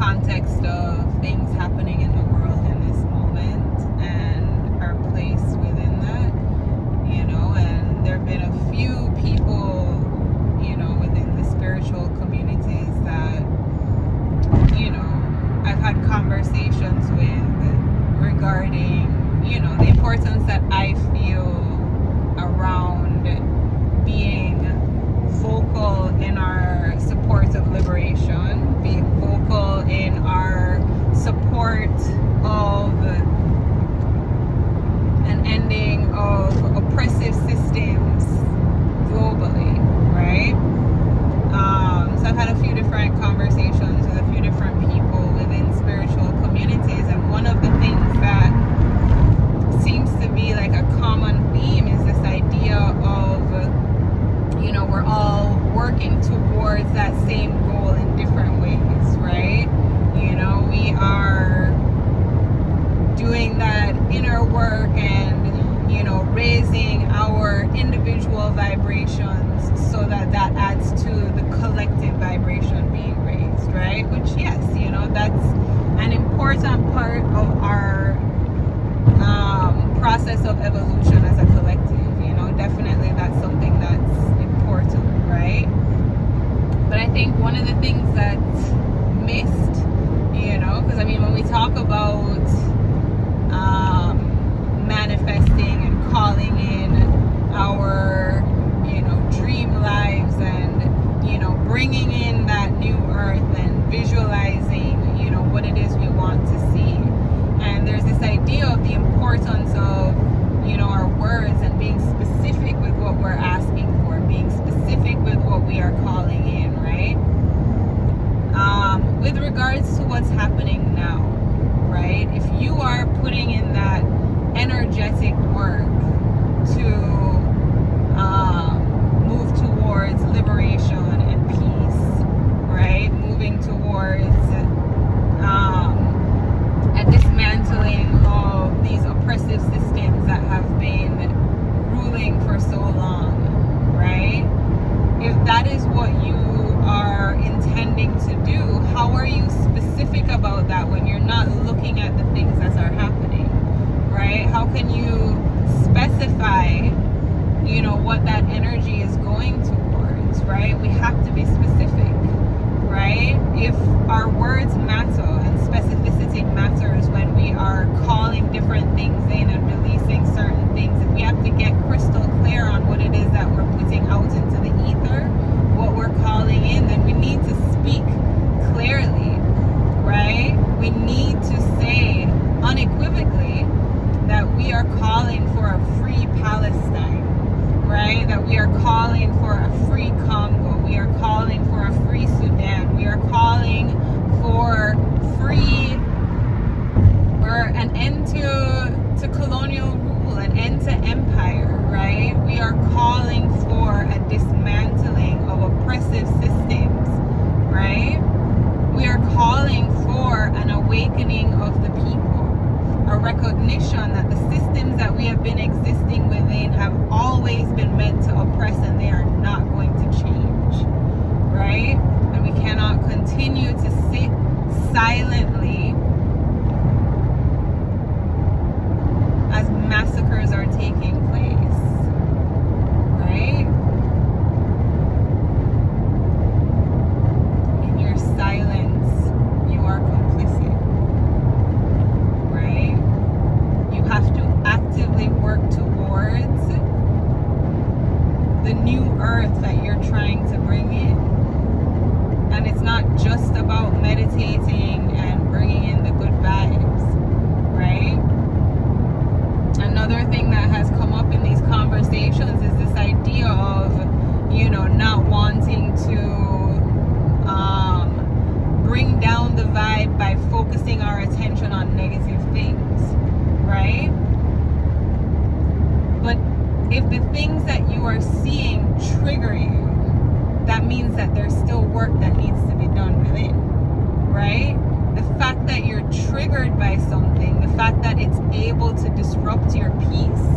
context of things happening in the world in this moment and our place within that, and there have been a few people, within the spiritual communities that, I've had conversations with regarding, the importance that I feel around being vocal in our support of liberation, being vocal in our support of an ending of oppressive systems globally, right? So I've had a few different conversations with a few different people within spiritual communities, and one of the things that seems to be like a common theme is this idea of, we're all working towards that same goal in different ways, right? We are doing that inner work and, raising our individual vibrations so that adds to the collective vibration being raised, right? Which, yes, that's an important part of our process of evolution as a collective. Definitely that's something that's important, right? But I think one of the things that's missed, because when we talk about manifesting and calling in our dream lives and bringing in that new earth and visualizing what it is we want to see, and there's this idea of the importance of our words and being specific with what we're asking for, being specific with what we are calling in, right? With regards to what's happening now, right? If you are putting in that energetic work to move towards liberation and peace, right? Moving towards a dismantling of these oppressive systems that have been ruling for so long, right? If that is what you are intending to do, how are you specific about that when you're not looking at the things that are happening, right? How can you specify, what that energy is going towards, right? We have to be specific, right? If our words matter and specificity matters when we are calling different things in and releasing certain things, if we have to get crystal clear on what it is that we're putting out into the ether, what we're calling in, then we need to speak clearly, right? We need to say unequivocally that we are calling for a free Palestine, right? That we are calling for a free Congo. We are calling for a free Sudan. We are calling for an end to colonial rule, an end to empire, right? We are calling for a dismantling of oppressive systems, right? We are calling for an awakening of the people, a recognition that the systems that we have been existing within have always been meant to oppress, and they are not going to change, right? And we cannot continue to sit silently as massacres are taking place, right? In your silence, you are complicit, right? You have to actively work towards the new earth that you're trying to bring in. And it's not just about meditating and bringing in the good vibes, right? Another thing that has come up in these conversations is this idea of, not wanting to bring down the vibe by focusing our attention on negative things, right? But if the things that you are seeing trigger you, that means that there's still work that needs to be done within, right? The fact that you're triggered by something, the fact that it's able to disrupt your peace,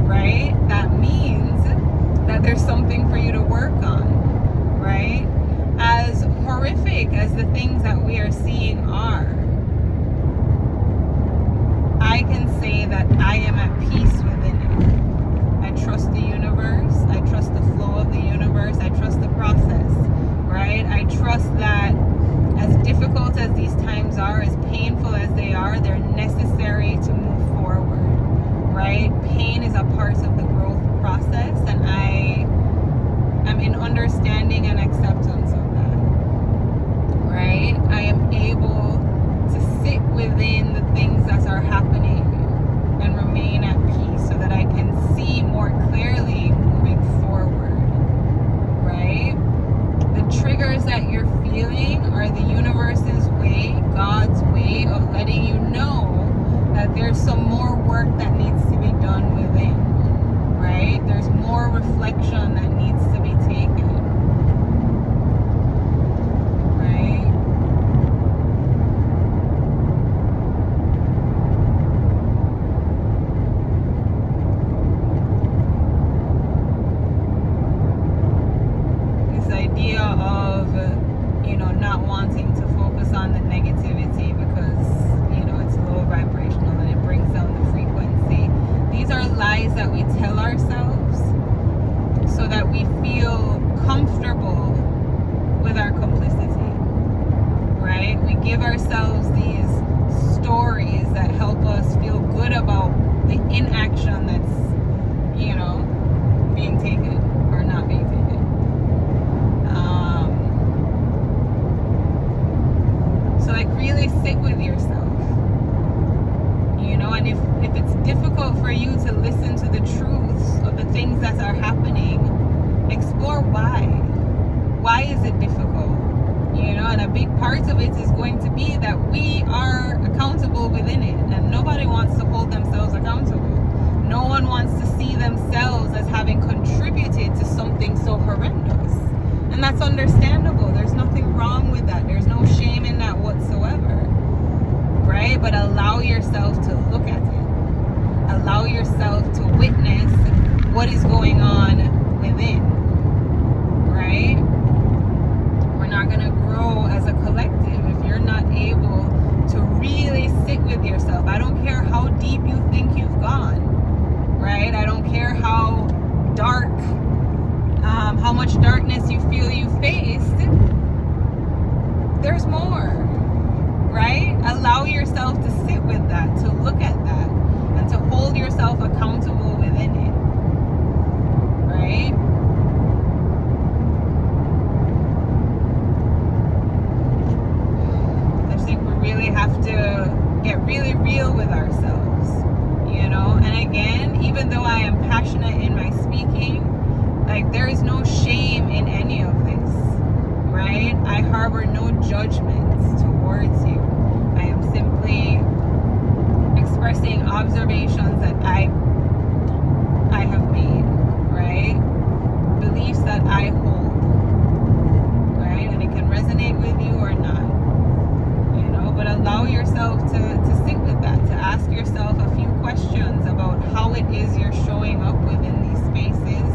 right? That means that there's something for you to work on, right? As horrific as the things that we are seeing are, I can say that I am at peace within it. I trust the universe. I trust the flow of the universe. I trust the process, right? I trust that as difficult as these times are, as painful as they are, they're necessary to move forward, right? Pain is a part of the growth process, and I am in understanding and acceptance of that, right? I am able to sit within the things that are happening and remain at peace so that I can see more clearly moving forward, right? The triggers that you're feeling are the universe's way, God's way of letting you know that there's some more work that needs to be done within, right? There's more reflection that needs to be taken, right? This idea of, not wanting to focus on the negativity because, it's low vibrational and it brings down the frequency. These are lies that we tell ourselves so that we feel comfortable with our complicity, right? We give ourselves these stories that help us feel good about the inaction that's, being taken or not being taken. So really sit with yourself, and if it's difficult for you to listen to the truths of the things that are happening, explore why. Why is it difficult? And a big part of it is going to be that we are accountable within it, and nobody wants to hold themselves accountable. No one wants to see themselves as having contributed to something so horrendous. And that's understandable. There's nothing wrong with that. There's no shame in that whatsoever, right? But allow yourself to look at it. Allow yourself to witness what is going on within, right? We're not going to grow as a collective if you're not able to really sit with yourself. I don't care how deep you think you've gone, right? I don't care how dark, how much darkness you feel you faced. There's more, right? Allow yourself to sit with that, to look at that, and to hold yourself accountable within it, right? I think we really have to get really real with ourselves, and again, even though I am passionate in my speaking, there is no shame in any of this, right? I harbor no judgments towards you. I am simply expressing observations that I have made, right? Beliefs that I hold, right? And it can resonate with you or not, but allow yourself to sit with that, to ask yourself a few questions about how it is you're showing up within these spaces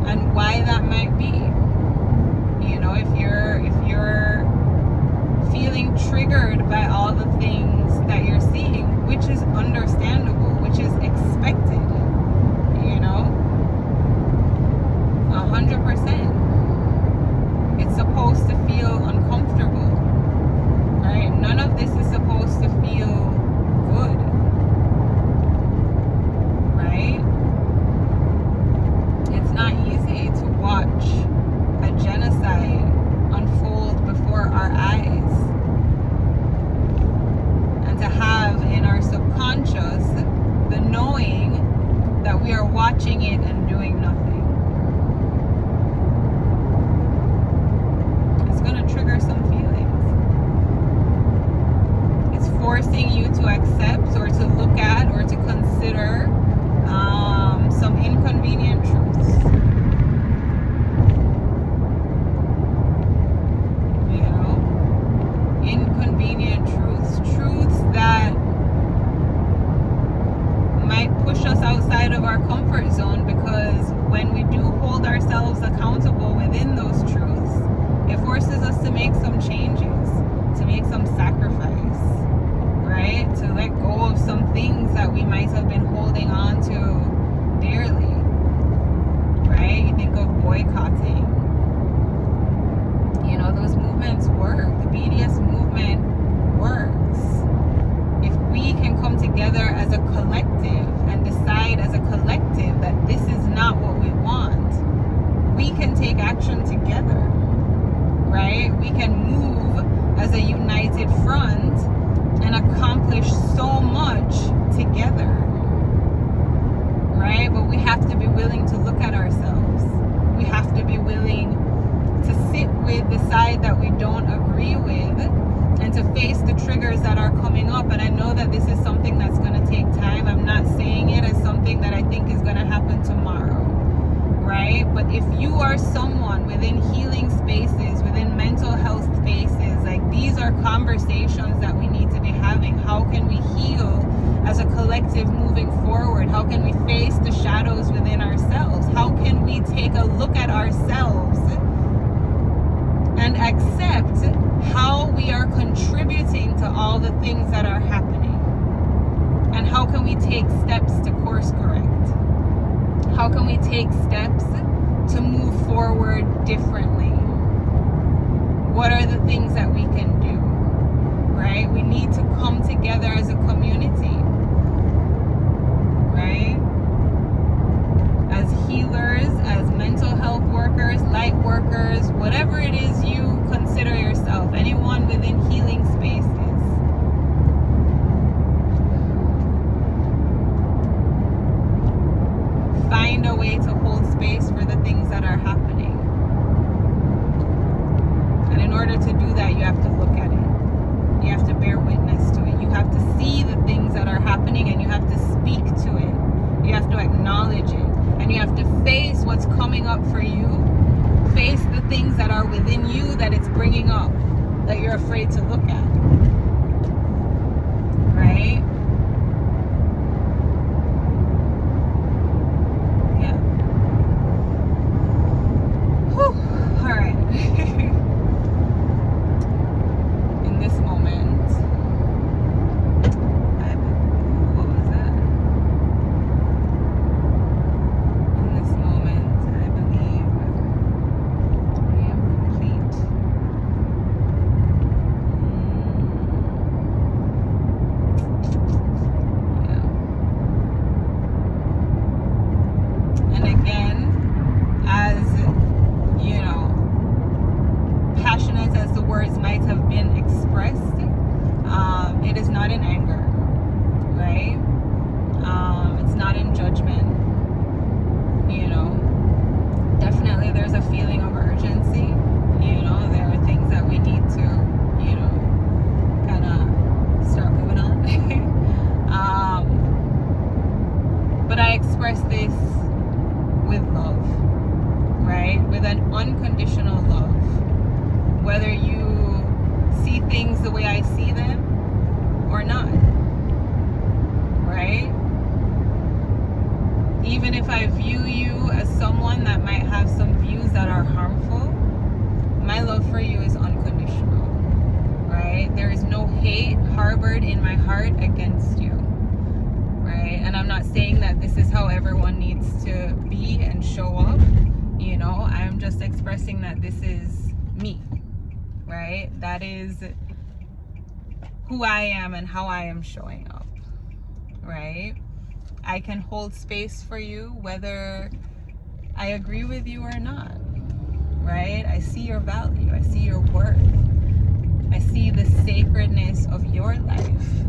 and why that might be. If you're feeling triggered by all the things that you're seeing, which is understandable, which is expected, 100%. It's supposed to feel uncomfortable, right? None of this is supposed to feel good, right? It's not easy to watch a genocide unfold before our eyes and to have in our subconscious the knowing that we are watching it and doing nothing. It's going to trigger some feelings. It's forcing you to accept or to look at or to consider some inconvenient truths. Inconvenient truths that might push us outside of our comfort zone, because when we do hold ourselves accountable within those truths, if we're as a united front and accomplish so much together, right? But we have to be willing to look at ourselves. We have to be willing to sit with the side that we don't agree with and to face the triggers that are coming up. And I know that this is something that's going to take time. I'm not saying it as something that I think is going to happen tomorrow, right? But if you are someone within healing spaces, within mental health spaces, like, these are conversations that we need to be having. How can we heal as a collective moving forward? How can we face the shadows within ourselves? How can we take a look at ourselves and accept how we are contributing to all the things that are happening? And how can we take steps to course correct? How can we take steps to move forward differently? What are the things that we can do, right? We need to come together as a community, right? As healers, as mental health workers, light workers, whatever it is you consider yourself, anyone within healing spaces. Find a way to hold space for the things that are happening. And in order to do that, you have to look at it. You have to bear witness to it. You have to see the things that are happening and you have to speak to it. You have to acknowledge it. And you have to face what's coming up for you. Face the things that are within you that it's bringing up, that you're afraid to look at. Right? Yeah. Whew. All right. In this moment, what was that? In this moment, I believe I am complete. Yeah. And again, as you know, passionate as the words might have been expressed, it is not in anger, right? It's not in judgment. You know, definitely there's a feeling of urgency. You know, there are things that we need to, you know, kind of start moving on. But I express this with love, right? With an unconditional love. Whether you see things the way I see them or not, right? Even if I view you as someone that might have some views that are harmful, my love for you is unconditional, right? There is no hate harbored in my heart against you, right? And I'm not saying that this is how everyone needs to be and show up, you know, I'm just expressing that this is me, right? That is who I am and how I am showing up, right? I can hold space for you whether I agree with you or not, right? I see your value. I see your worth. I see the sacredness of your life,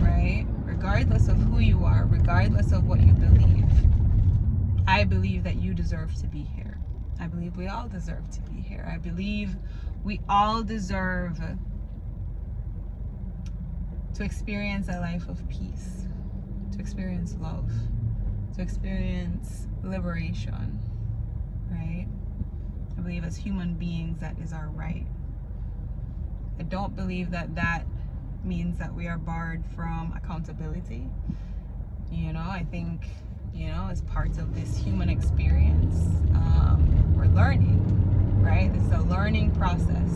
right? Regardless of who you are, regardless of what you believe, I believe that you deserve to be here. I believe we all deserve to be here. I believe we all deserve to experience a life of peace, to experience love, to experience liberation, right? I believe as human beings that is our right. I don't believe that that means that we are barred from accountability. You know, I think, you know, as part of this human experience, we're learning, right? This is a learning process.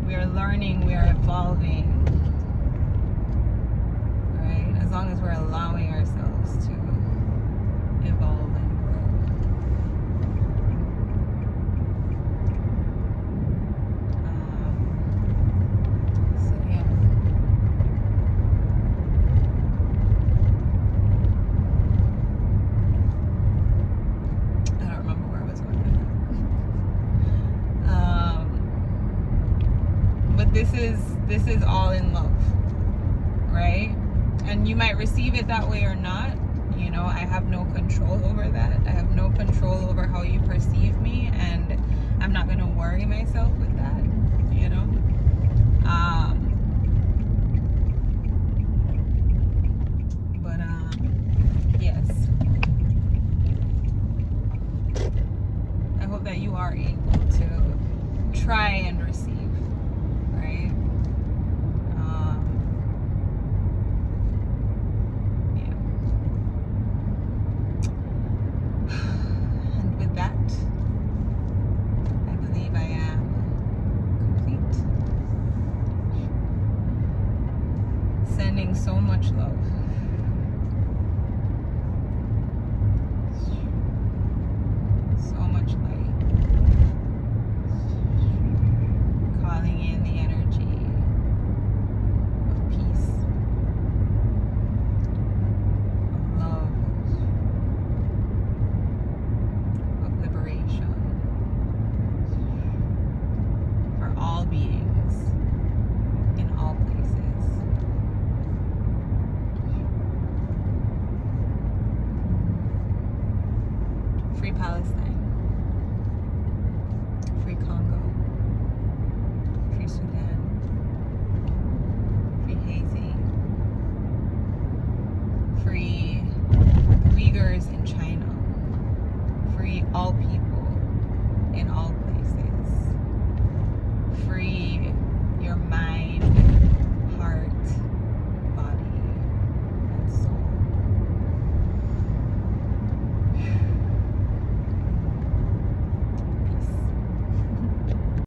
We are learning, we are evolving, right? As long as we're allowing ourselves to evolve and grow. So yeah. I don't remember where I was going with that. But this is all in love, right? And you might receive it that way or not. You know, I have no control over that. I have no control over how you perceive me, and I'm not gonna worry myself with that, you know. Yes, I hope that you are able to try and receive, right? Yeah. And with that, I believe I am complete. Sending so much love. So much light. Calling in the energy of peace, of love, of liberation for all beings in all places. Free Palestine. Free Congo, Free Sudan, Free Haiti, Free Uyghurs in China, Free all